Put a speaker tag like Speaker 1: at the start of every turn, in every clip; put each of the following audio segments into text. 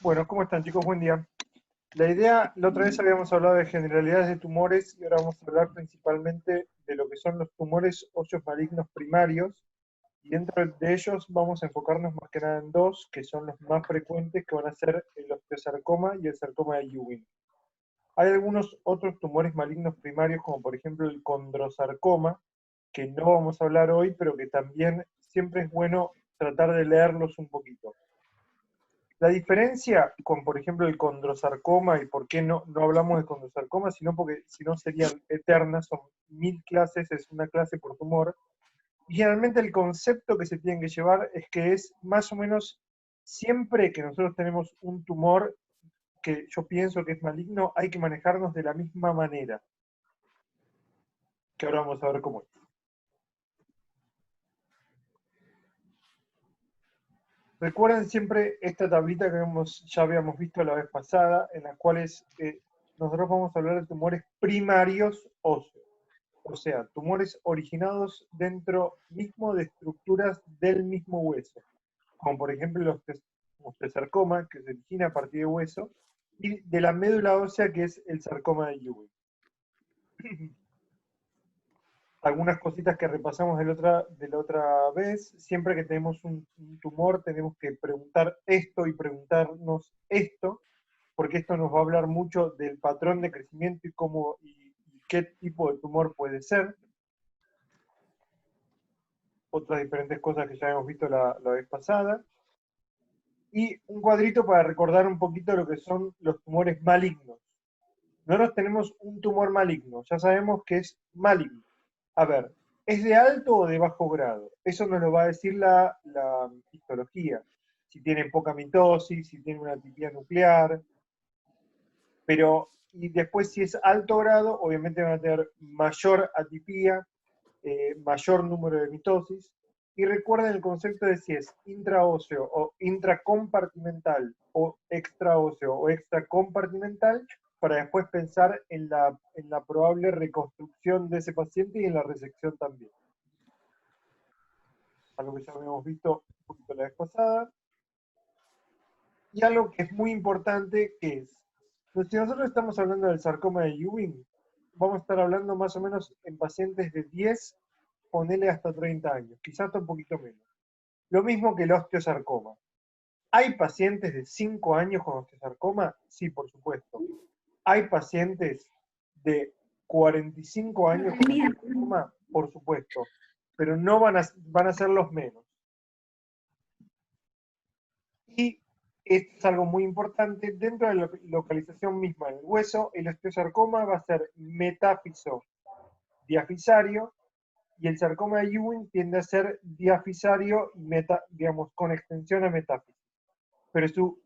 Speaker 1: Bueno, ¿cómo están, chicos? Buen día. La idea, la otra vez habíamos hablado de generalidades de tumores y ahora vamos a hablar principalmente de lo que son los tumores óseos malignos primarios, y dentro de ellos vamos a enfocarnos más que nada en dos, que son los más frecuentes, que van a ser el osteosarcoma y el sarcoma de Ewing. Hay algunos otros tumores malignos primarios, como por ejemplo el condrosarcoma, que no vamos a hablar hoy, pero que también siempre es bueno tratar de leerlos un poquito. La diferencia con, por ejemplo, el condrosarcoma, y por qué no hablamos de condrosarcoma, sino porque si no serían eternas, son 1000 clases, es una clase por tumor, y generalmente el concepto que se tiene que llevar es que es más o menos siempre que nosotros tenemos un tumor que yo pienso que es maligno, hay que manejarnos de la misma manera, que ahora vamos a ver cómo es. Recuerden siempre esta tablita que ya habíamos visto la vez pasada, en las cuales nosotros vamos a hablar de tumores primarios óseos, o sea, tumores originados dentro mismo de estructuras del mismo hueso, como por ejemplo el osteosarcoma, que se origina a partir de hueso, y de la médula ósea, que es el sarcoma de Ewing. Algunas cositas que repasamos de la otra vez: siempre que tenemos un tumor tenemos que preguntar esto y preguntarnos esto, porque esto nos va a hablar mucho del patrón de crecimiento y qué tipo de tumor puede ser. Otras diferentes cosas que ya hemos visto la vez pasada. Y un cuadrito para recordar un poquito lo que son los tumores malignos. Nosotros tenemos un tumor maligno, ya sabemos que es maligno. A ver, ¿es de alto o de bajo grado? Eso nos lo va a decir la histología. Si tiene poca mitosis, si tiene una atipía nuclear. Pero, y después si es alto grado, obviamente van a tener mayor atipía, mayor número de mitosis. Y recuerden el concepto de si es intraóseo o intracompartimental o extraóseo o extracompartimental, para después pensar en la probable reconstrucción de ese paciente y en la resección también. Algo que ya habíamos visto un poquito la vez pasada. Y algo que es muy importante, que es, pues si nosotros estamos hablando del sarcoma de Ewing, vamos a estar hablando más o menos en pacientes de 10, ponele hasta 30 años, quizás hasta un poquito menos. Lo mismo que el osteosarcoma. ¿Hay pacientes de 5 años con osteosarcoma? Sí, por supuesto. ¿Hay pacientes de 45 años con osteosarcoma? Por supuesto. Pero no van a ser los menos. Y esto es algo muy importante: dentro de la localización misma del hueso, el osteosarcoma va a ser metáfiso diafisario, y el sarcoma de Ewing tiende a ser diafisario y digamos, con extensión a metáfisis. Pero su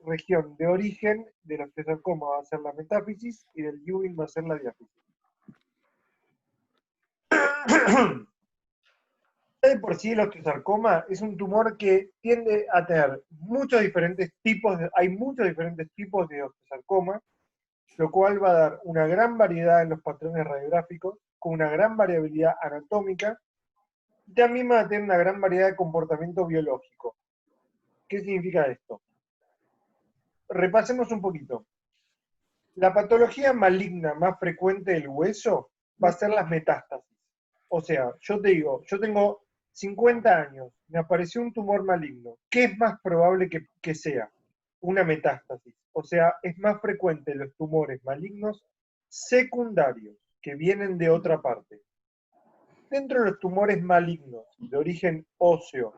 Speaker 1: región de origen del osteosarcoma va a ser la metáfisis y del Ewing va a ser la diáfisis. De por sí el osteosarcoma es un tumor que tiende a tener muchos diferentes tipos, hay muchos diferentes tipos de osteosarcoma, lo cual va a dar una gran variedad en los patrones radiográficos, con una gran variabilidad anatómica, y también va a tener una gran variedad de comportamiento biológico. ¿Qué significa esto? Repasemos un poquito. La patología maligna más frecuente del hueso va a ser las metástasis. O sea, yo te digo, yo tengo 50 años, me apareció un tumor maligno. ¿Qué es más probable que sea? Una metástasis. O sea, es más frecuente los tumores malignos secundarios, que vienen de otra parte. Dentro de los tumores malignos de origen óseo,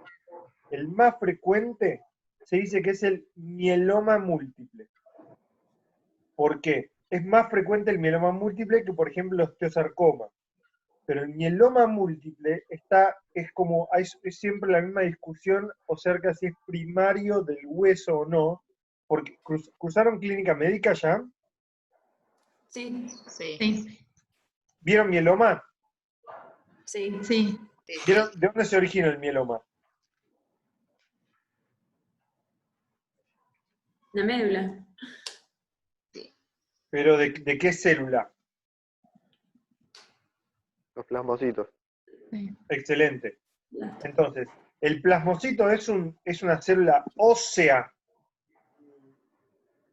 Speaker 1: el más frecuente se dice que es el mieloma múltiple. ¿Por qué? Es más frecuente el mieloma múltiple que, por ejemplo, el osteosarcoma. Pero el mieloma múltiple es siempre la misma discusión acerca si es primario del hueso o no, porque cruzaron clínica médica ya.
Speaker 2: Sí.
Speaker 3: Sí.
Speaker 1: ¿Vieron mieloma?
Speaker 2: Sí.
Speaker 3: Sí.
Speaker 1: ¿Vieron de dónde se origina el mieloma?
Speaker 2: La médula.
Speaker 1: ¿Pero de qué célula?
Speaker 4: Los plasmocitos.
Speaker 3: Sí.
Speaker 1: Excelente. Entonces, el plasmocito es una célula ósea.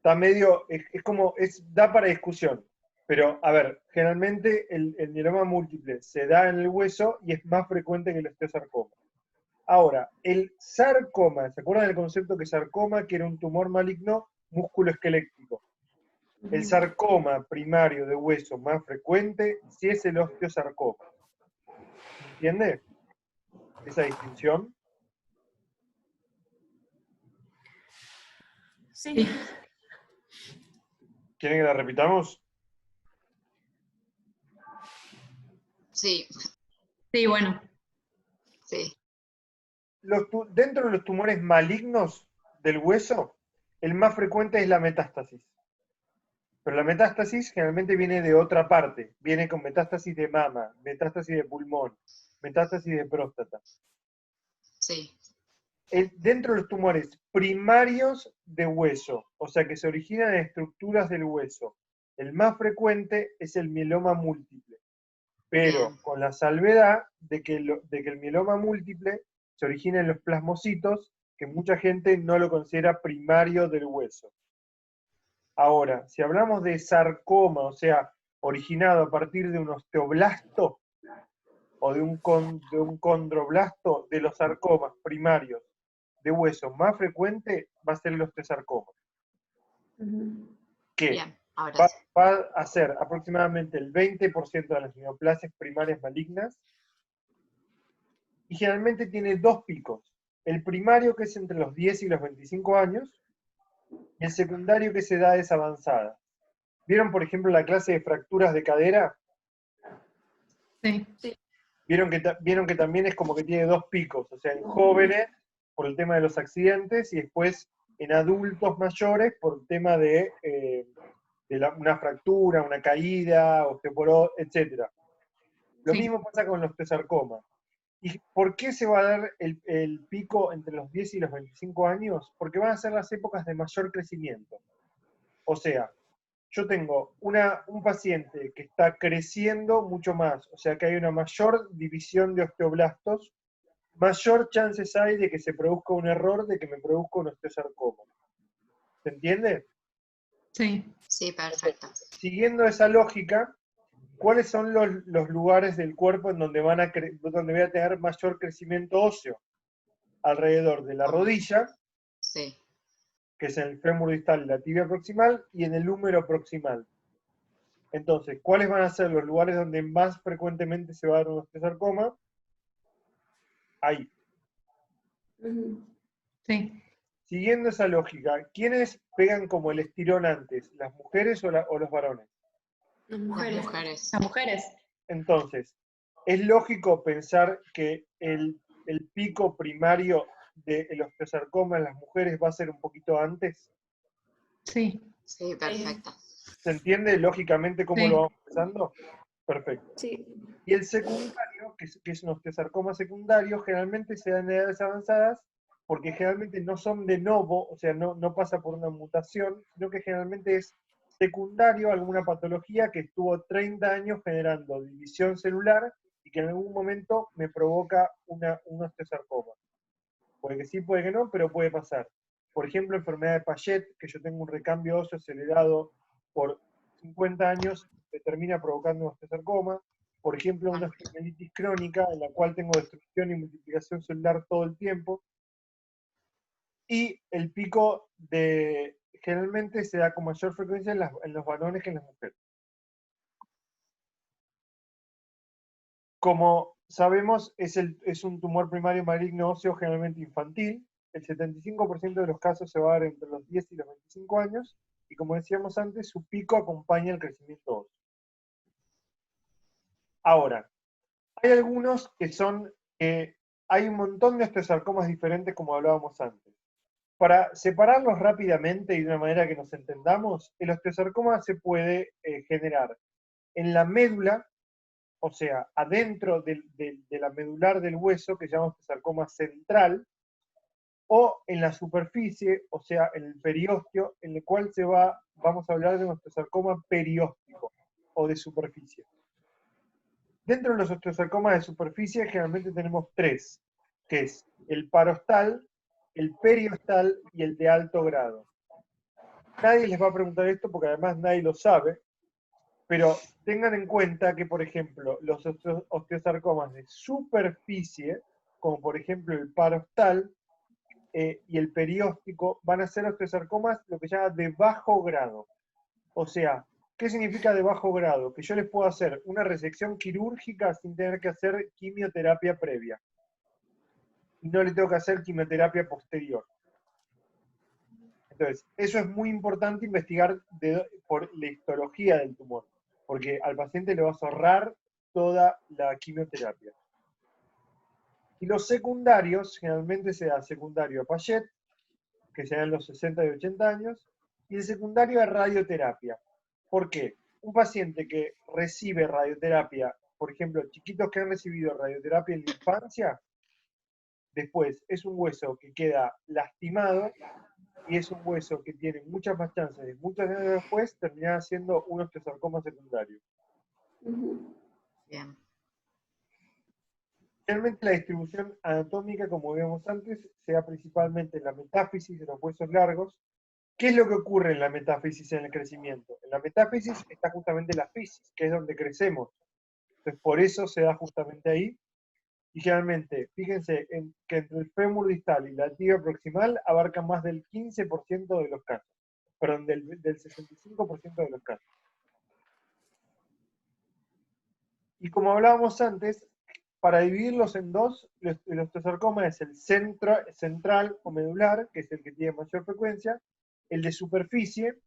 Speaker 1: está medio, es como, da para discusión. Pero, a ver, generalmente el mieloma múltiple se da en el hueso y es más frecuente que el osteosarcoma. Ahora, el sarcoma, ¿se acuerdan del concepto que sarcoma, que era un tumor maligno musculoesquelético? El sarcoma primario de hueso más frecuente sí es el osteosarcoma. ¿Entiende esa distinción?
Speaker 2: Sí.
Speaker 1: ¿Quieren que la repitamos?
Speaker 3: Sí,
Speaker 2: Sí, bueno.
Speaker 3: sí.
Speaker 1: Dentro de los tumores malignos del hueso, el más frecuente es la metástasis. Pero la metástasis generalmente viene de otra parte. Viene con metástasis de mama, metástasis de pulmón, metástasis de próstata.
Speaker 3: Sí.
Speaker 1: Dentro de los tumores primarios de hueso, o sea que se originan en estructuras del hueso, el más frecuente es el mieloma múltiple, pero
Speaker 3: Bien.
Speaker 1: con la salvedad de que el mieloma múltiple se origina en los plasmocitos, que mucha gente no lo considera primario del hueso. Ahora, si hablamos de sarcoma, o sea, originado a partir de un osteoblasto o de un condroblasto, de los sarcomas primarios de hueso más frecuente va a ser el osteosarcoma, que
Speaker 3: Bien, ahora
Speaker 1: va,
Speaker 3: sí.
Speaker 1: va a ser aproximadamente el 20% de las neoplasias primarias malignas y generalmente tiene dos picos. El primario, que es entre los 10 y los 25 años, y el secundario, que es edades avanzadas. ¿Vieron, por ejemplo, la clase de fracturas de cadera?
Speaker 2: Sí.
Speaker 1: Vieron que también es como que tiene dos picos, o sea, en jóvenes por el tema de los accidentes y después en adultos mayores por el tema de, una fractura, una caída, osteoporosis, etc. Lo
Speaker 2: Sí.
Speaker 1: mismo pasa con los osteosarcomas. ¿Y por qué se va a dar el pico entre los 10 y los 25 años? Porque van a ser las épocas de mayor crecimiento. O sea, yo tengo un paciente que está creciendo mucho más, o sea que hay una mayor división de osteoblastos, mayor chances hay de que se produzca un error, de que me produzca un osteosarcoma. ¿Se entiende?
Speaker 2: Sí.
Speaker 3: Sí, perfecto.
Speaker 1: Siguiendo esa lógica, ¿cuáles son los lugares del cuerpo en donde, donde voy a tener mayor crecimiento óseo? Alrededor de la rodilla,
Speaker 3: Sí.
Speaker 1: que es en el fémur distal y la tibia proximal, y en el húmero proximal. Entonces, ¿cuáles van a ser los lugares donde más frecuentemente se va a dar un osteosarcoma? Ahí.
Speaker 2: Sí.
Speaker 1: Siguiendo esa lógica, ¿quiénes pegan como el estirón antes? ¿Las mujeres o los varones?
Speaker 2: Las
Speaker 3: Las
Speaker 2: mujeres.
Speaker 3: mujeres.
Speaker 2: Las mujeres.
Speaker 1: Entonces, es lógico pensar que el pico primario del osteosarcoma en las mujeres va a ser un poquito antes.
Speaker 2: Sí.
Speaker 3: Sí, perfecto.
Speaker 1: ¿Se entiende lógicamente cómo
Speaker 2: Sí.
Speaker 1: lo vamos pensando? Perfecto.
Speaker 2: Sí.
Speaker 1: Y el secundario, que es un osteosarcoma secundario, generalmente se da en edades avanzadas porque generalmente no son de novo, o sea, no pasa por una mutación, sino que generalmente es secundario a alguna patología que estuvo 30 años generando división celular y que en algún momento me provoca un osteosarcoma. Puede que sí, puede que no, pero puede pasar. Por ejemplo, enfermedad de Payet, que yo tengo un recambio óseo acelerado por 50 años, me termina provocando un osteosarcoma. Por ejemplo, una osteomielitis crónica, en la cual tengo destrucción y multiplicación celular todo el tiempo. Y el pico generalmente se da con mayor frecuencia en los varones que en las mujeres. Como sabemos, es un tumor primario maligno óseo generalmente infantil. El 75% de los casos se va a dar entre los 10 y los 25 años. Y como decíamos antes, su pico acompaña el crecimiento óseo. Ahora, hay algunos que son, hay un montón de osteosarcomas diferentes como hablábamos antes. Para separarlos rápidamente y de una manera que nos entendamos, el osteosarcoma se puede generar en la médula, o sea, adentro de la medular del hueso, que llamamos osteosarcoma central, o en la superficie, o sea, en el periósteo, en el cual vamos a hablar de un osteosarcoma perióstico o de superficie. Dentro de los osteosarcomas de superficie generalmente tenemos tres, que es el parostal, el periostal y el de alto grado. nadie les va a preguntar esto porque además nadie lo sabe, pero tengan en cuenta que, por ejemplo, los osteosarcomas de superficie, como por ejemplo el parostal y el perióstico, van a ser osteosarcomas lo que se llama de bajo grado. O sea, ¿qué significa de bajo grado? Que yo les puedo hacer una resección quirúrgica sin tener que hacer quimioterapia previa. Y no le tengo que hacer quimioterapia posterior. Entonces, eso es muy importante investigar por la histología del tumor, porque al paciente le vas a ahorrar toda la quimioterapia. Y los secundarios, generalmente se da secundario a Payet, que se da en los 60 y 80 años, y el secundario a radioterapia. ¿Por qué? Un paciente que recibe radioterapia, por ejemplo, chiquitos que han recibido radioterapia en la infancia, después es un hueso que queda lastimado y es un hueso que tiene muchas más chances de muchos años después terminar siendo un osteosarcoma secundario.
Speaker 3: Bien.
Speaker 1: Realmente la distribución anatómica, como vimos antes, se da principalmente en la metáfisis de los huesos largos. ¿Qué es lo que ocurre en la metáfisis en el crecimiento? En la metáfisis está justamente la fisis, que es donde crecemos. Entonces, por eso se da justamente ahí. Y generalmente, fíjense que entre el fémur distal y la tibia proximal abarca más del 15% de los casos. Perdón, del 65% de los casos. Y como hablábamos antes, para dividirlos en dos, el osteosarcoma es el central o medular, que es el que tiene mayor frecuencia, el de superficie,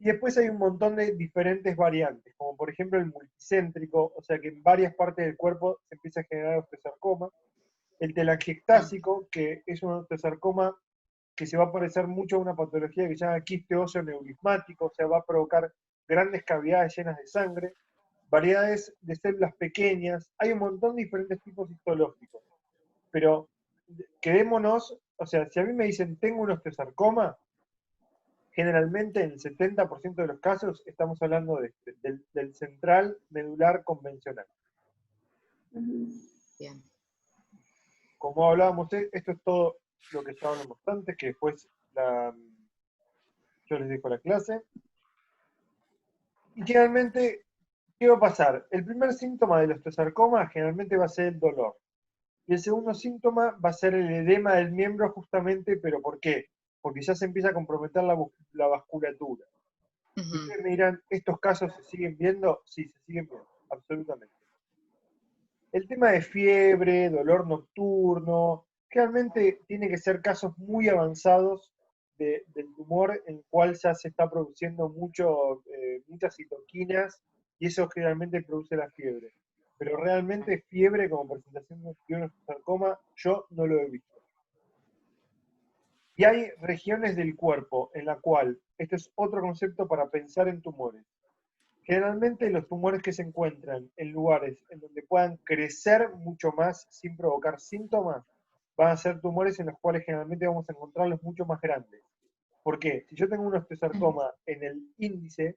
Speaker 1: y después hay un montón de diferentes variantes, como por ejemplo el multicéntrico, o sea que en varias partes del cuerpo se empieza a generar osteosarcoma, el telangiectásico, que es un osteosarcoma que se va a parecer mucho a una patología que se llama quiste óseo neurismático, o sea, va a provocar grandes cavidades llenas de sangre, variedades de células pequeñas, hay un montón de diferentes tipos histológicos, pero quedémonos, o sea, si a mí me dicen tengo un osteosarcoma, generalmente en el 70% de los casos estamos hablando del central medular convencional.
Speaker 3: Bien.
Speaker 1: Como hablábamos, esto es todo lo que ya hablamos antes, que después yo les dejo la clase. Y generalmente, ¿qué va a pasar? El primer síntoma del osteosarcoma generalmente va a ser el dolor. Y el segundo síntoma va a ser el edema del miembro justamente, ¿pero por qué? Porque ya se empieza a comprometer la vasculatura. Ustedes me dirán, ¿estos casos se siguen viendo? Sí, se siguen viendo, absolutamente. El tema de fiebre, dolor nocturno, realmente tiene que ser casos muy avanzados del tumor en el cual ya se está produciendo muchas citoquinas y eso generalmente produce la fiebre. Pero realmente fiebre como presentación de un osteosarcoma yo no lo he visto. Y hay regiones del cuerpo en la cual, este es otro concepto para pensar en tumores. Generalmente los tumores que se encuentran en lugares en donde puedan crecer mucho más sin provocar síntomas, van a ser tumores en los cuales generalmente vamos a encontrarlos mucho más grandes. ¿Por qué? Si yo tengo un osteosarcoma en el índice,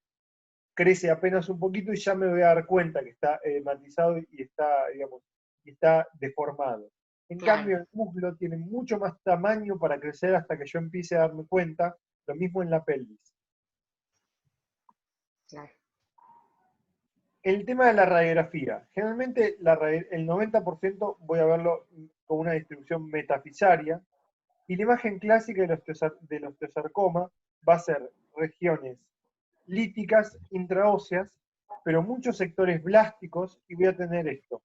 Speaker 1: crece apenas un poquito y ya me voy a dar cuenta que está edematizado y está, digamos, y está deformado. En cambio, el muslo tiene mucho más tamaño para crecer hasta que yo empiece a darme cuenta, lo mismo en la pelvis.
Speaker 3: Claro.
Speaker 1: El tema de la radiografía. Generalmente el 90% voy a verlo con una distribución metafisaria y la imagen clásica del osteosarcoma va a ser regiones líticas intraóseas, pero muchos sectores blásticos y voy a tener esto,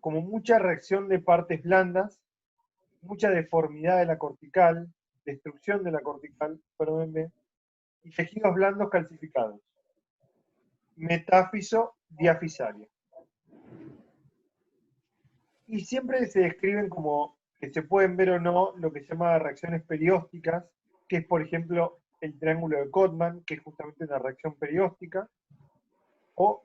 Speaker 1: como mucha reacción de partes blandas, mucha deformidad de la cortical, destrucción de la cortical, perdónenme, y tejidos blandos calcificados. Metáfiso diafisaria. Y siempre se describen como que se pueden ver o no lo que se llama reacciones periósticas, que es, por ejemplo, el triángulo de Codman, que es justamente una reacción perióstica, o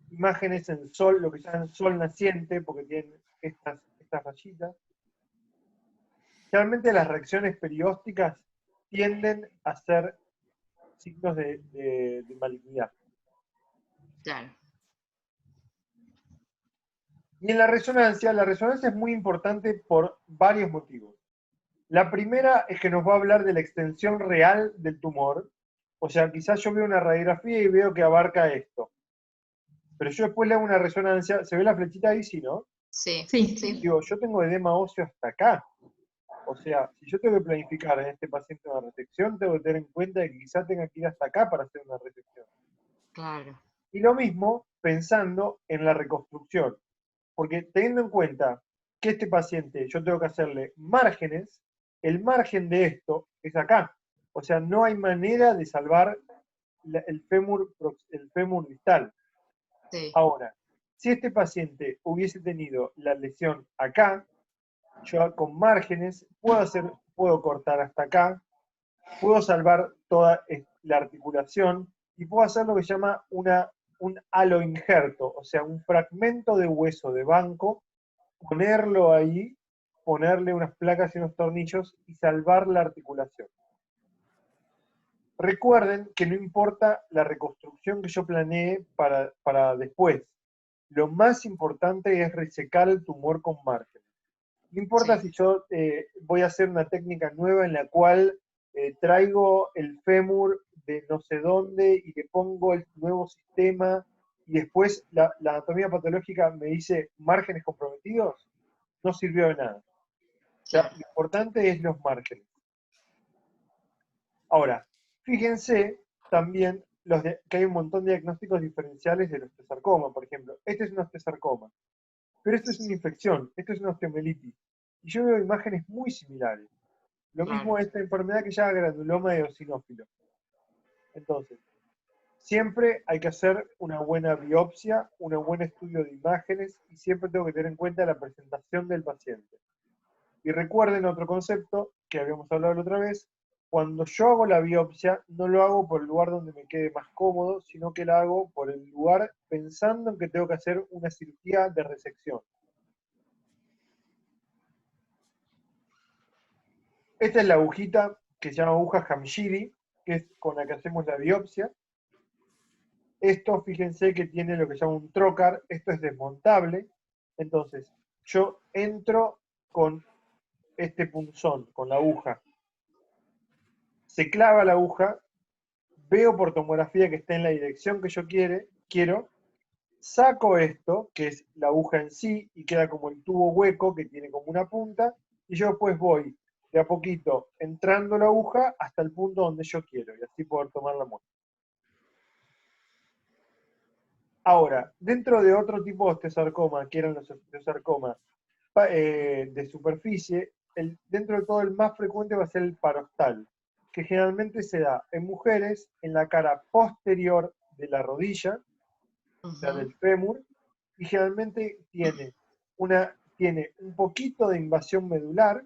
Speaker 1: imágenes en sol, lo que llaman sol naciente, porque tienen estas rayitas. Realmente las reacciones periósticas tienden a ser signos de malignidad.
Speaker 3: Claro.
Speaker 1: Y en la resonancia es muy importante por varios motivos. La primera es que nos va a hablar de la extensión real del tumor. O sea, quizás yo veo una radiografía y veo que abarca esto. Pero yo después le hago una resonancia. ¿Se ve la flechita ahí? Sí, ¿no?
Speaker 3: Sí,
Speaker 2: Sí.
Speaker 3: sí,
Speaker 1: Digo, yo tengo edema óseo hasta acá. O sea, si yo tengo que planificar en este paciente una resección, tengo que tener en cuenta que quizás tenga que ir hasta acá para hacer una resección.
Speaker 3: claro.
Speaker 1: Y lo mismo pensando en la reconstrucción. Porque teniendo en cuenta que este paciente yo tengo que hacerle márgenes, el margen de esto es acá. O sea, no hay manera de salvar el fémur distal.
Speaker 3: Sí,
Speaker 1: Ahora, si este paciente hubiese tenido la lesión acá, yo con márgenes puedo cortar hasta acá, puedo salvar toda la articulación y puedo hacer lo que se llama un aloinjerto, o sea, un fragmento de hueso de banco, ponerlo ahí, ponerle unas placas y unos tornillos y salvar la articulación. Recuerden que no importa la reconstrucción que yo planee para después. Lo más importante es resecar el tumor con margen. No importa
Speaker 3: sí,
Speaker 1: si yo voy a hacer una técnica nueva en la cual traigo el fémur de no sé dónde y le pongo el nuevo sistema y después la anatomía patológica me dice márgenes comprometidos, no sirvió de nada. O sea,
Speaker 3: claro.
Speaker 1: lo importante es los márgenes. Ahora, fíjense también que hay un montón de diagnósticos diferenciales del osteosarcoma, por ejemplo. Este es un osteosarcoma, pero esto es una infección, esto es una osteomelitis. Y yo veo imágenes muy similares. Lo
Speaker 3: Claro.
Speaker 1: mismo esta enfermedad que se llama granuloma eosinófilo. Entonces, siempre hay que hacer una buena biopsia, un buen estudio de imágenes y siempre tengo que tener en cuenta la presentación del paciente. Y recuerden otro concepto que habíamos hablado la otra vez, cuando yo hago la biopsia, no lo hago por el lugar donde me quede más cómodo, sino que la hago por el lugar pensando en que tengo que hacer una cirugía de resección. Esta es la agujita que se llama aguja Hamshiri, que es con la que hacemos la biopsia. Esto, fíjense que tiene lo que se llama un trocar, esto es desmontable. Entonces, yo entro con este punzón, con la aguja. Se clava la aguja, veo por tomografía que está en la dirección que yo quiero, saco esto, que es la aguja en sí, y queda como el tubo hueco que tiene como una punta, y yo después voy de a poquito entrando la aguja hasta el punto donde yo quiero, y así poder tomar la muestra. Ahora, dentro de otro tipo de osteosarcoma, que eran los osteosarcomas de superficie, dentro de todo el más frecuente va a ser el parostal, que generalmente se da en mujeres en la cara posterior de la rodilla, o sea, del fémur, y generalmente tiene un poquito de invasión medular,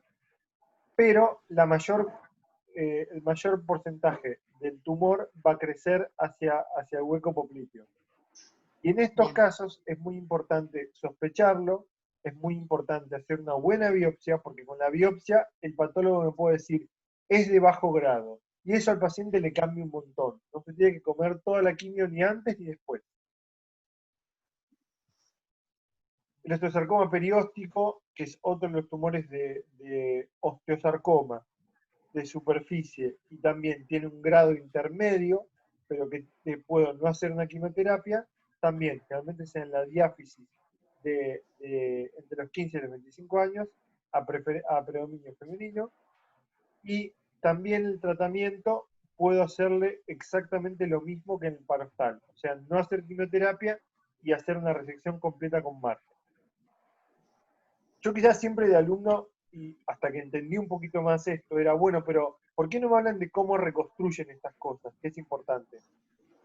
Speaker 1: pero el mayor porcentaje del tumor va a crecer hacia el hueco popliteo. Y en estos
Speaker 3: Bien,
Speaker 1: casos es muy importante sospecharlo, es muy importante hacer una buena biopsia, porque con la biopsia el patólogo me puede decir, es de bajo grado. Y eso al paciente le cambia un montón. No se tiene que comer toda la quimio ni antes ni después. El osteosarcoma perióstico, que es otro de los tumores de osteosarcoma de superficie y también tiene un grado intermedio, pero que te puedo no hacer una quimioterapia, también realmente sea en la diáfisis entre los 15 y los 25 años a predominio femenino, y también el tratamiento puedo hacerle exactamente lo mismo que en el parostal, o sea, no hacer quimioterapia y hacer una resección completa con margen. Yo quizás siempre de alumno, y hasta que entendí un poquito más esto, era bueno, pero ¿por qué no me hablan de cómo reconstruyen estas cosas? Que es importante.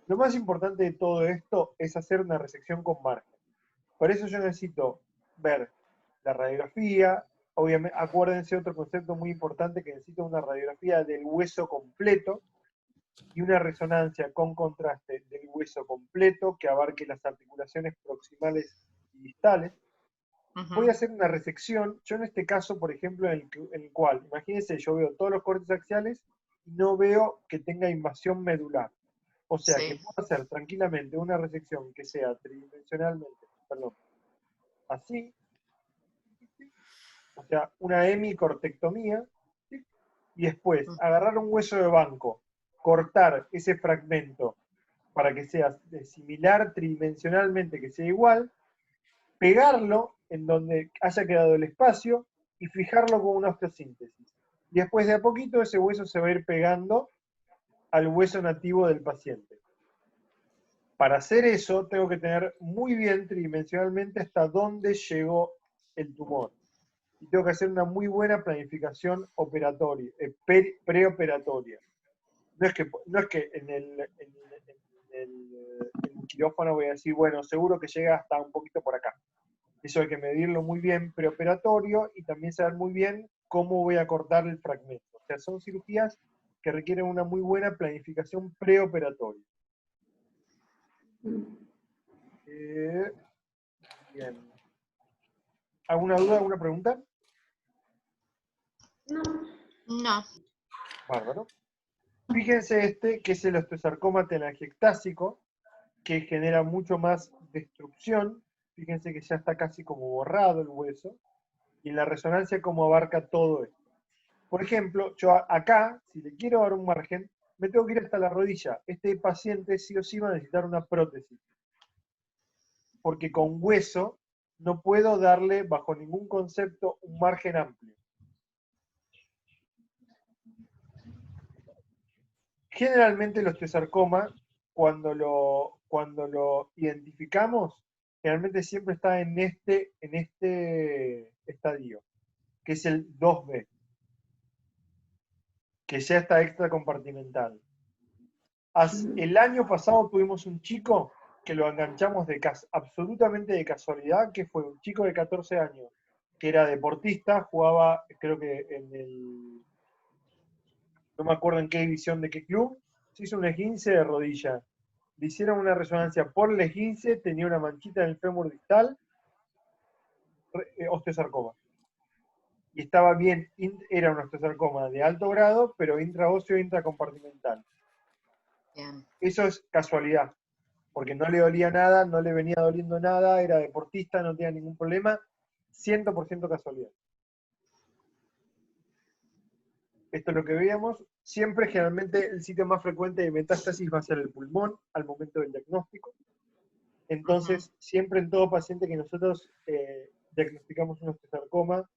Speaker 1: Lo más importante de todo esto es hacer una resección con margen. Por eso yo necesito ver la radiografía, obviamente, acuérdense otro concepto muy importante, que necesito una radiografía del hueso completo y una resonancia con contraste del hueso completo que abarque las articulaciones proximales y distales. Voy a hacer una resección, yo en este caso, por ejemplo, en el cual, imagínense, yo veo todos los cortes axiales y no veo que tenga invasión medular. O sea, que
Speaker 3: sí,
Speaker 1: puedo hacer tranquilamente una resección que sea tridimensionalmente, perdón, así, o sea, una hemicortectomía, y después agarrar un hueso de banco, cortar ese fragmento para que sea similar tridimensionalmente, que sea igual, pegarlo en donde haya quedado el espacio y fijarlo con una osteosíntesis. Y después de a poquito ese hueso se va a ir pegando al hueso nativo del paciente. Para hacer eso tengo que tener muy bien tridimensionalmente hasta dónde llegó el tumor. Y tengo que hacer una muy buena planificación operatoria, preoperatoria. No es que en el quirófano voy a decir, bueno, seguro que llega hasta un poquito por acá. Eso hay que medirlo muy bien preoperatorio y también saber muy bien cómo voy a cortar el fragmento. O sea, son cirugías que requieren una muy buena planificación preoperatoria. Bien. ¿Alguna duda, alguna pregunta?
Speaker 3: No.
Speaker 1: Bárbaro. Fíjense este, que es el osteosarcoma telangiectásico, que genera mucho más destrucción. Fíjense que ya está casi como borrado el hueso. Y en la resonancia cómo abarca todo esto. Por ejemplo, yo acá, si le quiero dar un margen, me tengo que ir hasta la rodilla. Este paciente sí o sí va a necesitar una prótesis. Porque con hueso no puedo darle, bajo ningún concepto, un margen amplio. Generalmente el osteosarcoma, cuando lo identificamos, generalmente siempre está en este estadio, que es el 2B, que ya está extracompartimental. El año pasado tuvimos un chico que lo enganchamos absolutamente de casualidad, que fue un chico de 14 años, que era deportista, jugaba, creo que no me acuerdo en qué división de qué club, se hizo un esguince de rodilla. Le hicieron una resonancia por el esguince, tenía una manchita en el fémur distal, osteosarcoma. Y estaba bien, era un osteosarcoma de alto grado, pero intraóseo e intracompartimental.
Speaker 3: Bien.
Speaker 1: Eso es casualidad, porque no le dolía nada, no le venía doliendo nada, era deportista, no tenía ningún problema, 100% casualidad. Esto es lo que veíamos. Siempre, generalmente, el sitio más frecuente de metástasis va a ser el pulmón al momento del diagnóstico. Entonces, siempre en todo paciente que nosotros diagnosticamos un osteosarcoma,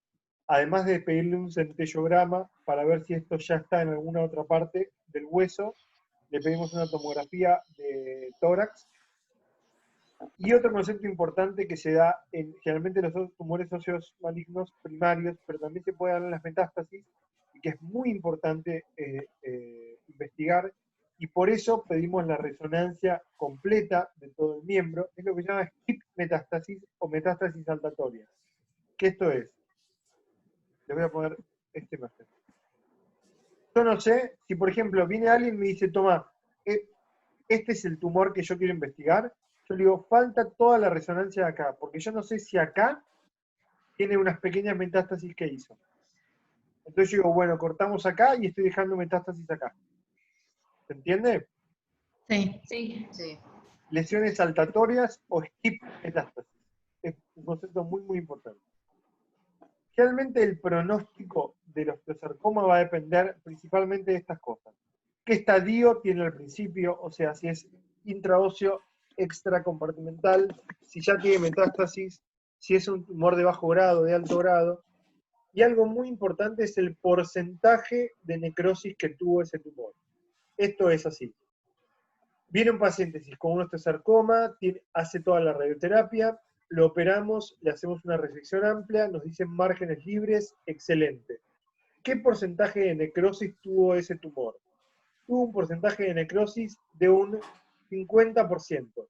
Speaker 1: además de pedirle un centellograma para ver si esto ya está en alguna otra parte del hueso, le pedimos una tomografía de tórax. Y otro concepto importante que se da generalmente en los tumores óseos malignos primarios, pero también se puede dar en las metástasis, y que es muy importante investigar, y por eso pedimos la resonancia completa de todo el miembro, es lo que se llama skip metástasis o metástasis saltatoria. ¿Qué esto es? Les voy a poner esta imagen. Yo no sé si, por ejemplo, viene alguien y me dice, toma, este es el tumor que yo quiero investigar. Yo le digo, falta toda la resonancia de acá, porque yo no sé si acá tiene unas pequeñas metástasis que hizo. Entonces yo digo, bueno, cortamos acá y estoy dejando metástasis acá. ¿Se entiende?
Speaker 2: Sí. Sí.
Speaker 3: Sí.
Speaker 1: Lesiones saltatorias o skip metástasis. Es un concepto muy, muy importante. Realmente el pronóstico del osteosarcoma va a depender principalmente de estas cosas. ¿Qué estadio tiene al principio? O sea, si es intraóseo, extracompartimental, si ya tiene metástasis, si es un tumor de bajo grado, de alto grado. Y algo muy importante es el porcentaje de necrosis que tuvo ese tumor. Esto es así. Viene un paciente con un osteosarcoma, hace toda la radioterapia, lo operamos, le hacemos una resección amplia, nos dicen márgenes libres, excelente. ¿Qué porcentaje de necrosis tuvo ese tumor? Tuvo un porcentaje de necrosis de un 50%.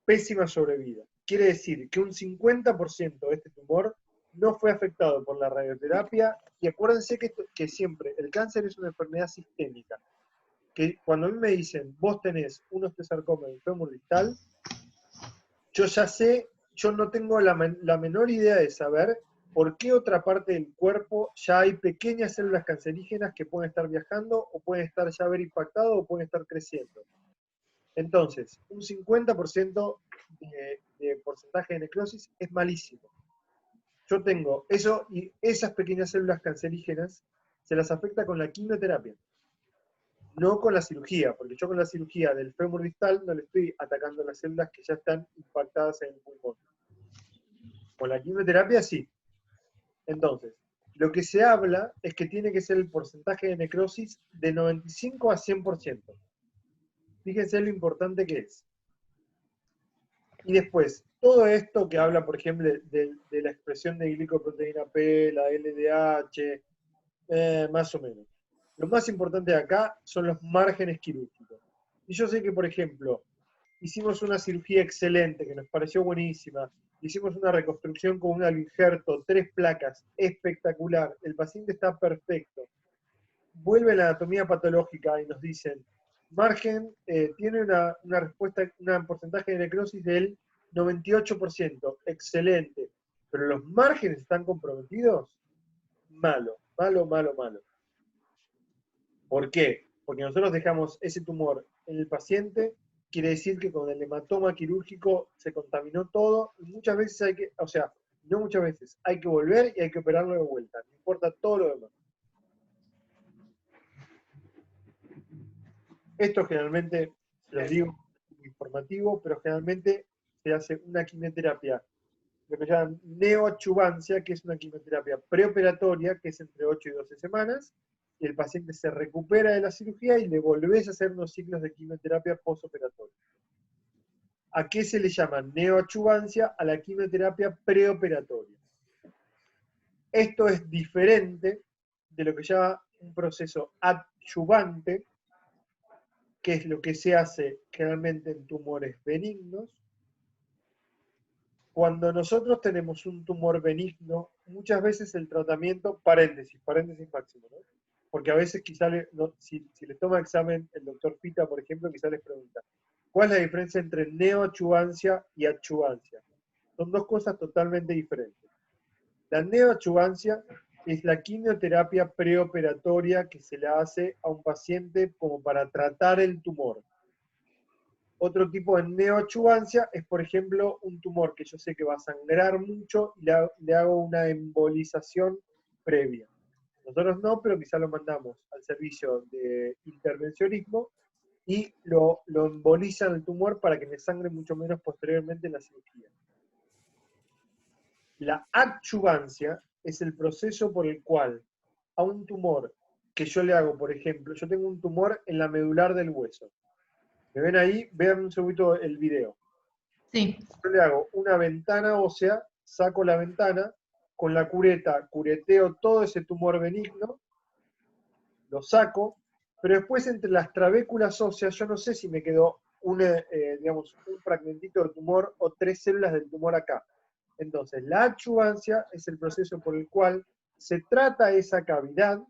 Speaker 1: Pésima sobrevida. Quiere decir que un 50% de este tumor no fue afectado por la radioterapia, y acuérdense que siempre el cáncer es una enfermedad sistémica. Que cuando a mí me dicen, vos tenés un osteosarcoma del fémur distal, yo ya sé, yo no tengo la menor idea de saber por qué otra parte del cuerpo ya hay pequeñas células cancerígenas que pueden estar viajando, o pueden estar ya haber impactado, o pueden estar creciendo. Entonces, un 50% de porcentaje de necrosis es malísimo. Yo tengo eso, y esas pequeñas células cancerígenas, se las afecta con la quimioterapia, no con la cirugía, porque yo con la cirugía del fémur distal no le estoy atacando las células que ya están impactadas en el pulmón. Con la quimioterapia sí. Entonces, lo que se habla es que tiene que ser el porcentaje de necrosis de 95 a 100%. Fíjense lo importante que es. Y después, todo esto que habla, por ejemplo, de la expresión de glicoproteína P, la LDH, más o menos. Lo más importante de acá son los márgenes quirúrgicos. Y yo sé que, por ejemplo, hicimos una cirugía excelente, que nos pareció buenísima, hicimos una reconstrucción con un injerto, 3 placas, espectacular, el paciente está perfecto. Vuelve la anatomía patológica y nos dicen, margen tiene una respuesta, un porcentaje de necrosis del 98%, excelente, pero los márgenes están comprometidos, malo, malo, malo, malo. ¿Por qué? Porque nosotros dejamos ese tumor en el paciente, quiere decir que con el hematoma quirúrgico se contaminó todo, y muchas veces hay que, o sea, no muchas veces, hay que volver y hay que operarlo de vuelta, no importa todo lo demás. Esto generalmente, les digo, es informativo, pero generalmente se hace una quimioterapia, lo que llaman neoadjuvancia, que es una quimioterapia preoperatoria, que es entre 8 y 12 semanas, y el paciente se recupera de la cirugía y le volvés a hacer unos ciclos de quimioterapia postoperatoria. ¿A qué se le llama neoadjuvancia? A la quimioterapia preoperatoria. Esto es diferente de lo que se llama un proceso adyuvante, que es lo que se hace generalmente en tumores benignos. Cuando nosotros tenemos un tumor benigno, muchas veces el tratamiento, paréntesis máximo, ¿no? Porque a veces quizá, si les toma examen el doctor Pita, por ejemplo, quizá les pregunta, ¿cuál es la diferencia entre neoadjuvancia y adjuvancia? Son dos cosas totalmente diferentes. La neoadjuvancia es la quimioterapia preoperatoria que se le hace a un paciente como para tratar el tumor. Otro tipo de neoadjuvancia es, por ejemplo, un tumor que yo sé que va a sangrar mucho y le hago una embolización previa. Nosotros no, pero quizá lo mandamos al servicio de intervencionismo y lo embolizan el tumor para que me sangre mucho menos posteriormente en la cirugía. La adjuvancia es el proceso por el cual a un tumor que yo le hago, por ejemplo, yo tengo un tumor en la medular del hueso. ¿Me ven ahí? Vean un segundito el video.
Speaker 2: Sí.
Speaker 1: Yo le hago una ventana ósea, saco la ventana, con la cureta cureteo todo ese tumor benigno, lo saco, pero después entre las trabéculas óseas yo no sé si me quedó digamos, un fragmentito de tumor o 3 células del tumor acá. Entonces, la adjuvancia es el proceso por el cual se trata esa cavidad,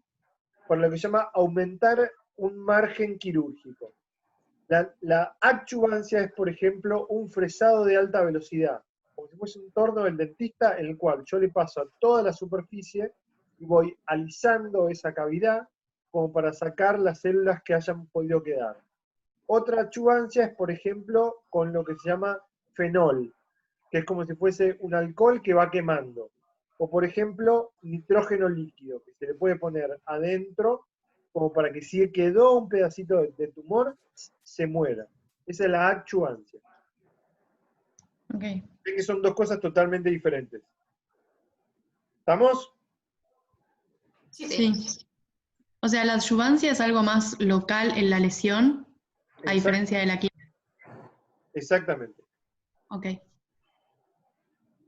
Speaker 1: por lo que se llama aumentar un margen quirúrgico. La adjuvancia es, por ejemplo, un fresado de alta velocidad, como si fuese un torno del dentista en el cual yo le paso a toda la superficie y voy alisando esa cavidad como para sacar las células que hayan podido quedar. Otra adjuvancia es, por ejemplo, con lo que se llama fenol, que es como si fuese un alcohol que va quemando. O, por ejemplo, nitrógeno líquido, que se le puede poner adentro como para que si quedó un pedacito de tumor, se muera. Esa es la adjuvancia.
Speaker 2: Okay.
Speaker 1: Ven que son dos cosas totalmente diferentes. ¿Estamos?
Speaker 2: Sí. O sea, la adyuvancia es algo más local en la lesión, a diferencia de la quimio.
Speaker 1: Exactamente.
Speaker 2: Ok.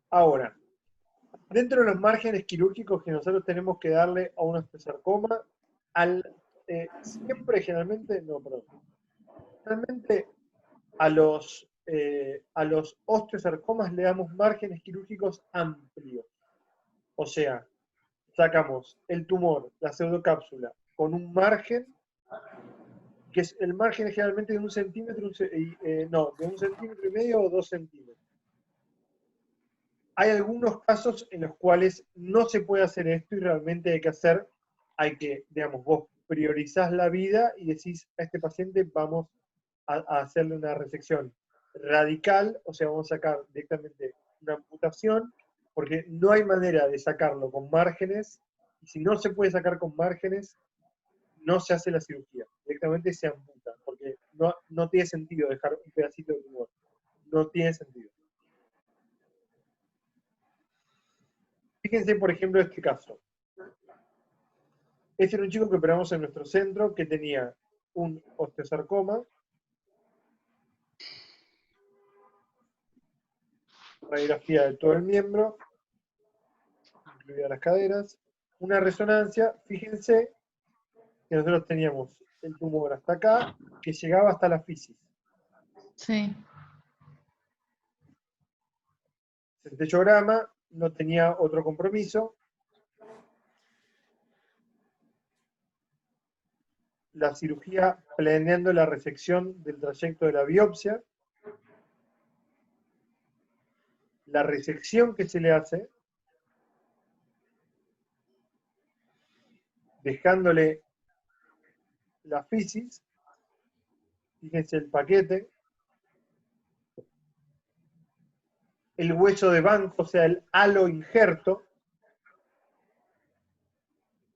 Speaker 1: Ahora, dentro de los márgenes quirúrgicos que nosotros tenemos que darle a un osteosarcoma, siempre generalmente a los osteosarcomas le damos márgenes quirúrgicos amplios. O sea, sacamos el tumor, la pseudocápsula, con un margen, que es el margen es generalmente de 1 centímetro, de 1,5 centímetros o 2 centímetros. Hay algunos casos en los cuales no se puede hacer esto y realmente hay que, digamos, vos priorizás la vida y decís a este paciente vamos a hacerle una resección radical, o sea, vamos a sacar directamente una amputación, porque no hay manera de sacarlo con márgenes Y si no se puede sacar con márgenes, no se hace la cirugía. Directamente se amputa, porque no tiene sentido dejar un pedacito de tumor. No tiene sentido. Fíjense, por ejemplo, este caso. Este era un chico que operamos en nuestro centro que tenía un osteosarcoma, radiografía de todo el miembro, incluidas las caderas, una resonancia. Fíjense que nosotros teníamos el tumor hasta acá, que llegaba hasta la fisis.
Speaker 2: Sí.
Speaker 1: Centellograma, no tenía otro compromiso. La cirugía planeando la resección del trayecto de la biopsia. La resección que se le hace, dejándole la fisis. Fíjense el paquete. El hueso de banco, o sea, el halo injerto,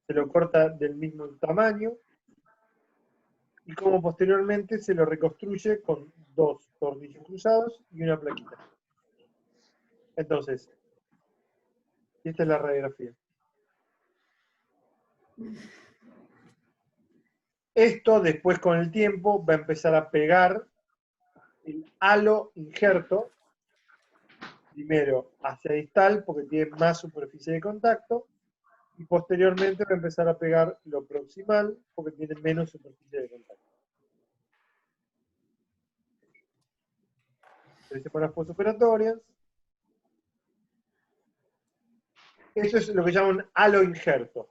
Speaker 1: se lo corta del mismo tamaño, y como posteriormente se lo reconstruye con 2 tornillos cruzados y una plaquita. Entonces, esta es la radiografía. Esto después con el tiempo va a empezar a pegar el halo injerto, primero hacia distal porque tiene más superficie de contacto, y posteriormente va a empezar a pegar lo proximal porque tiene menos superficie de contacto. Se para las postoperatorias. Eso es lo que llaman un halo injerto.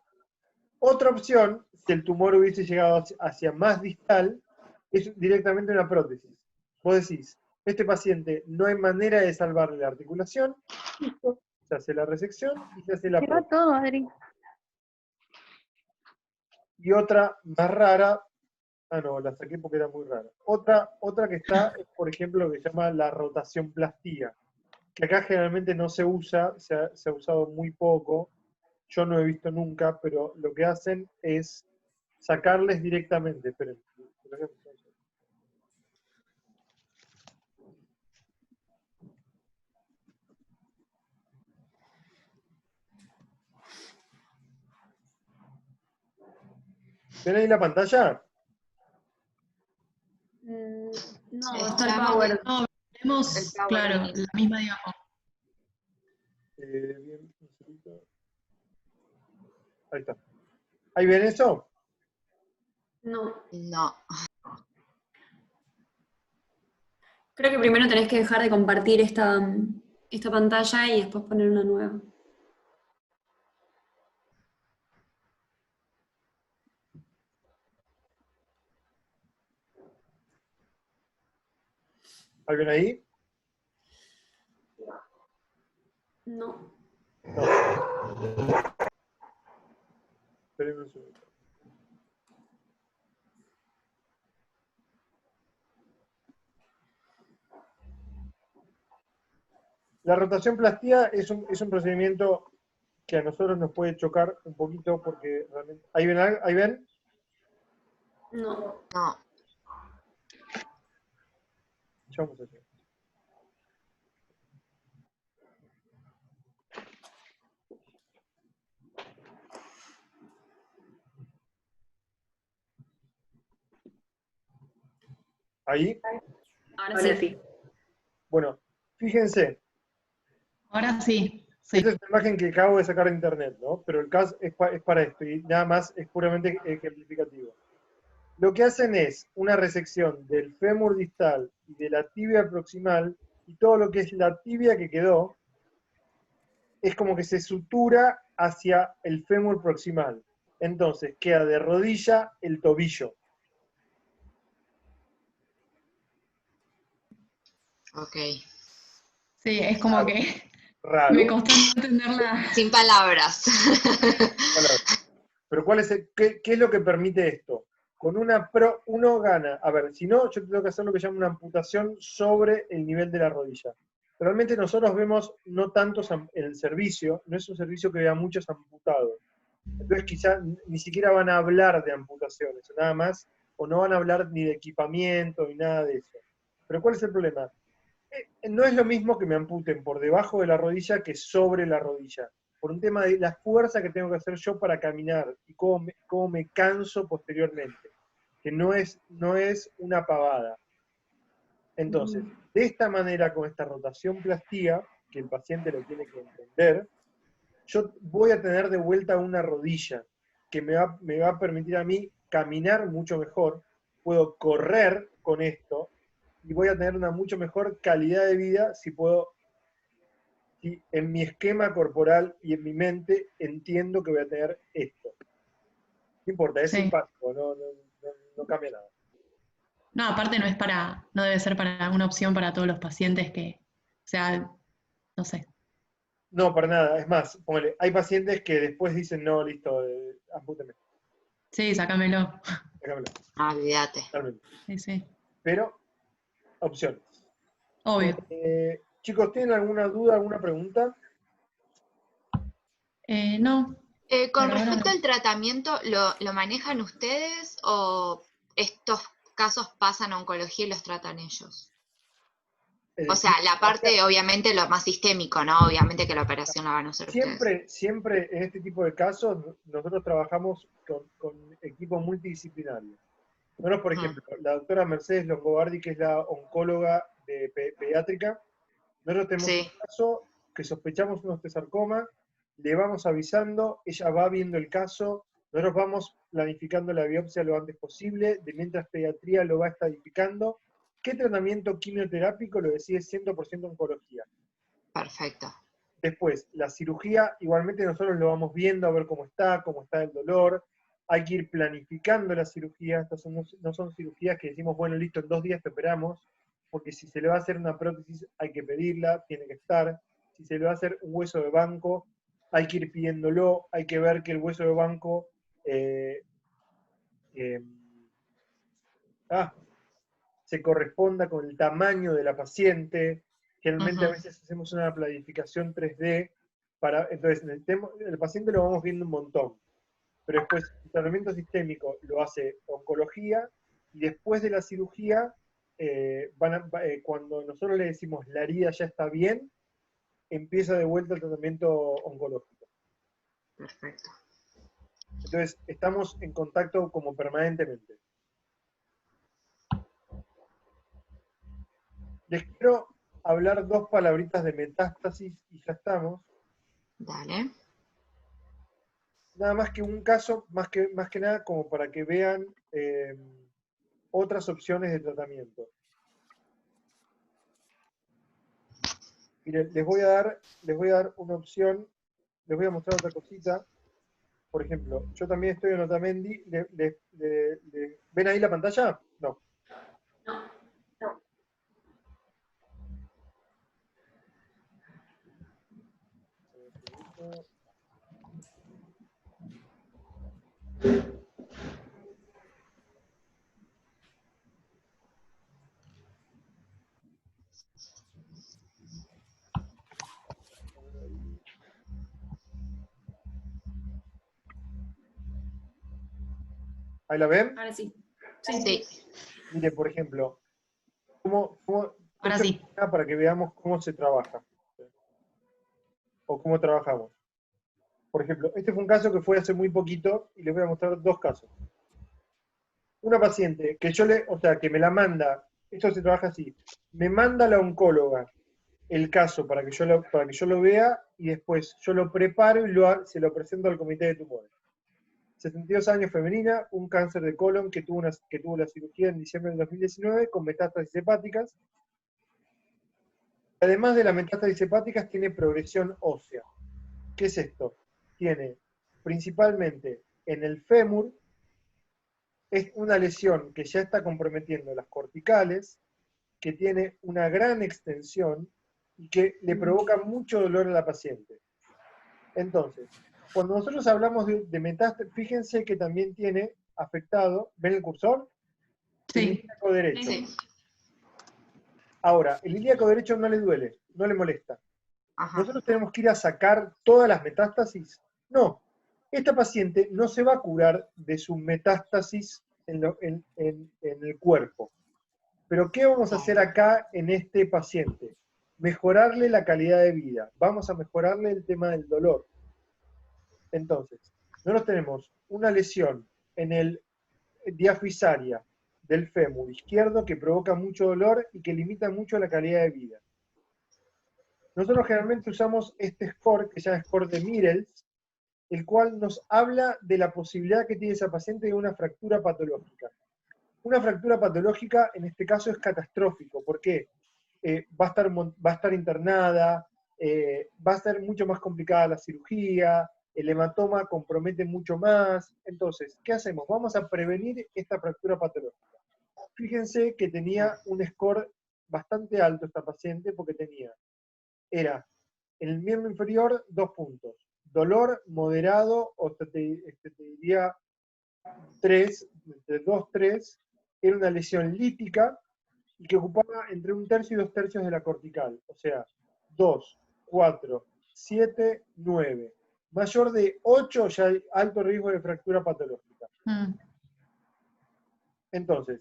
Speaker 1: Otra opción, si el tumor hubiese llegado hacia más distal, es directamente una prótesis. Vos decís, este paciente no hay manera de salvarle la articulación, listo, se hace la resección y se hace la
Speaker 4: Se va
Speaker 1: prótesis.
Speaker 4: todo, Adri.
Speaker 1: Y otra más rara, no, la saqué porque era muy rara. Otra que está es, por ejemplo, lo que se llama la rotaciónplastía, que acá generalmente no se usa, se ha usado muy poco, yo no he visto nunca, pero lo que hacen es sacarles directamente. Esperen. ¿Ven ahí la pantalla?
Speaker 4: No,
Speaker 3: Sí,
Speaker 4: está el
Speaker 3: estamos
Speaker 4: power.
Speaker 2: No, vemos,
Speaker 3: El power
Speaker 2: claro,
Speaker 3: inicio.
Speaker 2: la misma diapo.
Speaker 1: Bien, un segundito. Ahí está. ¿Ahí ven eso?
Speaker 4: No.
Speaker 3: No.
Speaker 4: Creo que primero tenés que dejar de compartir esta pantalla y después poner una nueva.
Speaker 1: ¿Ahí ven ahí?
Speaker 4: No.
Speaker 1: No. Esperen un segundo. La rotaciónplastía es un procedimiento que a nosotros nos puede chocar un poquito porque realmente... ¿Ahí ven? ¿Ahí ven?
Speaker 4: No.
Speaker 3: No.
Speaker 1: Ya vamos a hacer. ¿Ahí?
Speaker 4: Ahora sí.
Speaker 1: Bueno, fíjense.
Speaker 2: Ahora sí, sí.
Speaker 1: Esta es una imagen que acabo de sacar de internet, ¿no? Pero el caso es para esto y nada más es puramente ejemplificativo. Lo que hacen es una resección del fémur distal y de la tibia proximal, y todo lo que es la tibia que quedó es como que se sutura hacia el fémur proximal. Entonces queda de rodilla el tobillo.
Speaker 3: Ok.
Speaker 2: Sí, es como que
Speaker 1: Raro.
Speaker 2: me costó entenderla.
Speaker 3: Sin palabras.
Speaker 1: Pero ¿qué es lo que permite esto? Con uno gana. A ver, si no, yo tengo que hacer lo que se llama una amputación sobre el nivel de la rodilla. Realmente nosotros vemos no tantos en el servicio, no es un servicio que vea muchos amputados. Entonces quizá ni siquiera van a hablar de amputaciones, o nada más, o no van a hablar ni de equipamiento, ni nada de eso. Pero ¿cuál es el problema? No es lo mismo que me amputen por debajo de la rodilla que sobre la rodilla, por un tema de la fuerza que tengo que hacer yo para caminar y cómo me canso posteriormente, que no es una pavada. Entonces, de esta manera, con esta rotación plástica, que el paciente lo tiene que entender, yo voy a tener de vuelta una rodilla que me va a permitir a mí caminar mucho mejor, puedo correr con esto y voy a tener una mucho mejor calidad de vida si en mi esquema corporal y en mi mente entiendo que voy a tener esto. No importa, es
Speaker 2: Sí.
Speaker 1: simpático, no cambia nada.
Speaker 2: No, aparte no debe ser para una opción para todos los pacientes que, o sea, no sé.
Speaker 1: No, para nada. Es más, póngale, hay pacientes que después dicen, no, listo, ampúteme.
Speaker 2: Sí, sácamelo.
Speaker 1: Déjamelo,
Speaker 3: No, olvídate.
Speaker 1: totalmente.
Speaker 2: Sí, sí.
Speaker 1: Pero, opciones.
Speaker 2: Obvio.
Speaker 1: Chicos, ¿tienen alguna duda, alguna pregunta?
Speaker 2: No,
Speaker 3: Con
Speaker 2: por ahora
Speaker 3: respecto
Speaker 2: no.
Speaker 3: al tratamiento, ¿lo manejan ustedes o estos casos pasan a oncología y los tratan ellos?
Speaker 1: Es
Speaker 3: O sea,
Speaker 1: decir,
Speaker 3: la parte, obviamente, lo más sistémico, ¿no? Obviamente que la operación la van a hacer ustedes.
Speaker 1: siempre en este tipo de casos nosotros trabajamos con equipos multidisciplinarios. Nosotros, por ejemplo, la doctora Mercedes Longobardi, que es la oncóloga de pediátrica, nosotros tenemos
Speaker 3: Sí,
Speaker 1: un caso que sospechamos un osteosarcoma, le vamos avisando, ella va viendo el caso, nosotros vamos planificando la biopsia lo antes posible, de mientras pediatría lo va estadificando. ¿Qué tratamiento quimioterápico lo decide 100% oncología?
Speaker 3: perfecto.
Speaker 1: Después, la cirugía, igualmente nosotros lo vamos viendo a ver cómo está el dolor. Hay que ir planificando la cirugía. Estas no son cirugías que decimos, bueno, listo, en 2 días te operamos, porque si se le va a hacer una prótesis hay que pedirla, tiene que estar. Si se le va a hacer un hueso de banco, hay que ir pidiéndolo, hay que ver que el hueso de banco eh, eh, se corresponda con el tamaño de la paciente. Generalmente a veces hacemos una planificación 3D, entonces el paciente lo vamos viendo un montón, pero después el tratamiento sistémico lo hace oncología, y después de la cirugía, cuando nosotros le decimos la herida ya está bien, empieza de vuelta el tratamiento oncológico.
Speaker 3: Perfecto.
Speaker 1: Entonces estamos en contacto como permanentemente. Les quiero hablar 2 palabritas de metástasis y ya estamos.
Speaker 3: Dale.
Speaker 1: Nada más que un caso, más que nada como para que vean otras opciones de tratamiento. Miren, les voy a dar una opción, les voy a mostrar otra cosita. Por ejemplo, yo también estoy en Otamendi. ¿Ven ahí la pantalla? No. ¿Ahí la ven?
Speaker 4: Ahora sí.
Speaker 3: Sí.
Speaker 1: Mire, por ejemplo,
Speaker 2: Ahora sí.
Speaker 1: para que veamos cómo se trabaja, o cómo trabajamos. Por ejemplo, este fue un caso que fue hace muy poquito, y les voy a mostrar 2 casos. Una paciente que que me la manda, esto se trabaja así, me manda la oncóloga el caso para que yo lo vea, y después yo lo preparo y se lo presento al comité de tumores. 72 años, femenina, un cáncer de colon que tuvo la cirugía en diciembre del 2019 con metástasis hepáticas. Además de las metástasis hepáticas, tiene progresión ósea. ¿Qué es esto? Tiene principalmente en el fémur, es una lesión que ya está comprometiendo las corticales, que tiene una gran extensión y que le provoca mucho dolor a la paciente. Entonces, cuando nosotros hablamos de metástasis, fíjense que también tiene afectado, ¿ven el cursor? El
Speaker 2: Sí.
Speaker 1: ilíaco derecho.
Speaker 3: Sí.
Speaker 1: Ahora, el ilíaco derecho no le duele, no le molesta.
Speaker 3: Ajá.
Speaker 1: ¿Nosotros tenemos que ir a sacar todas las metástasis? No. Esta paciente no se va a curar de su metástasis en el cuerpo. Pero ¿qué vamos a hacer acá en este paciente? Mejorarle la calidad de vida. Vamos a mejorarle el tema del dolor. Entonces, nosotros tenemos una lesión en el diafisaria del fémur izquierdo que provoca mucho dolor y que limita mucho la calidad de vida. Nosotros generalmente usamos este score, que se llama score de Mirels, el cual nos habla de la posibilidad que tiene esa paciente de una fractura patológica. Una fractura patológica en este caso es catastrófico, porque va a estar internada, va a ser mucho más complicada la cirugía, el hematoma compromete mucho más. Entonces, ¿qué hacemos? Vamos a prevenir esta fractura patológica. Fíjense que tenía un score bastante alto esta paciente, porque era en el miembro inferior 2 puntos. Dolor moderado, o te diría 3, entre 2, 3, era una lesión lítica y que ocupaba entre 1/3 y 2/3 de la cortical. O sea, 2, 4, 7, 9. Mayor de 8 ya hay alto riesgo de fractura patológica. Entonces,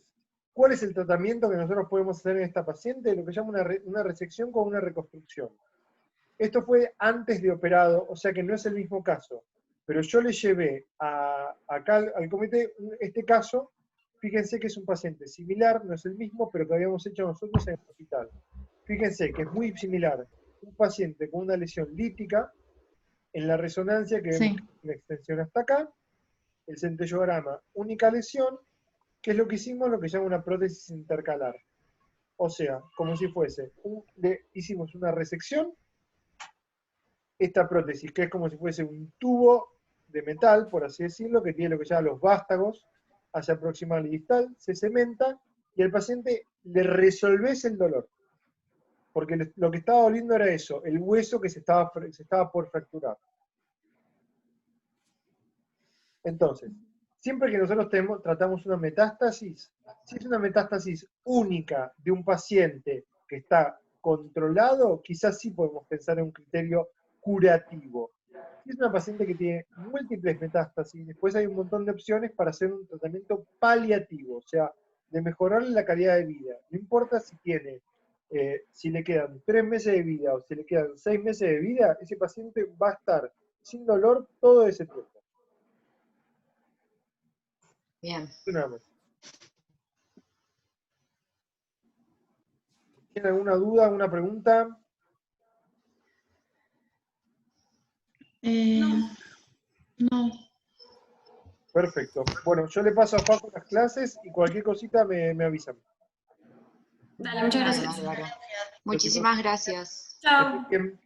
Speaker 1: ¿cuál es el tratamiento que nosotros podemos hacer en esta paciente? Lo que llama una resección con una reconstrucción. Esto fue antes de operado, o sea que no es el mismo caso. Pero yo le llevé acá al comité este caso. Fíjense que es un paciente similar, no es el mismo, pero que habíamos hecho nosotros en el hospital. Fíjense que es muy similar. Un paciente con una lesión lítica, en la resonancia que vemos una extensión hasta acá, el centellograma, única lesión, que es lo que hicimos, lo que se llama una prótesis intercalar. O sea, como si fuese, hicimos una resección, esta prótesis, que es como si fuese un tubo de metal, por así decirlo, que tiene lo que se llama los vástagos, hacia proximal y distal, se cementa, y al paciente le resolvés el dolor. Porque lo que estaba doliendo era eso, el hueso que se estaba por fracturar. Entonces, siempre que nosotros tratamos una metástasis, si es una metástasis única de un paciente que está controlado, quizás sí podemos pensar en un criterio curativo. Si es una paciente que tiene múltiples metástasis, después hay un montón de opciones para hacer un tratamiento paliativo, o sea, de mejorarle la calidad de vida. No importa si tiene, si le quedan 3 meses de vida o si le quedan 6 meses de vida, ese paciente va a estar sin dolor todo ese tiempo.
Speaker 3: Bien.
Speaker 1: Nada más. ¿Tienen alguna duda, alguna pregunta?
Speaker 2: No.
Speaker 1: Perfecto. Bueno, yo le paso a Paco las clases y cualquier cosita me avisan.
Speaker 4: Dale, muchas gracias.
Speaker 3: Bárbaro. Muchísimas gracias.
Speaker 4: Chao.
Speaker 1: Bien.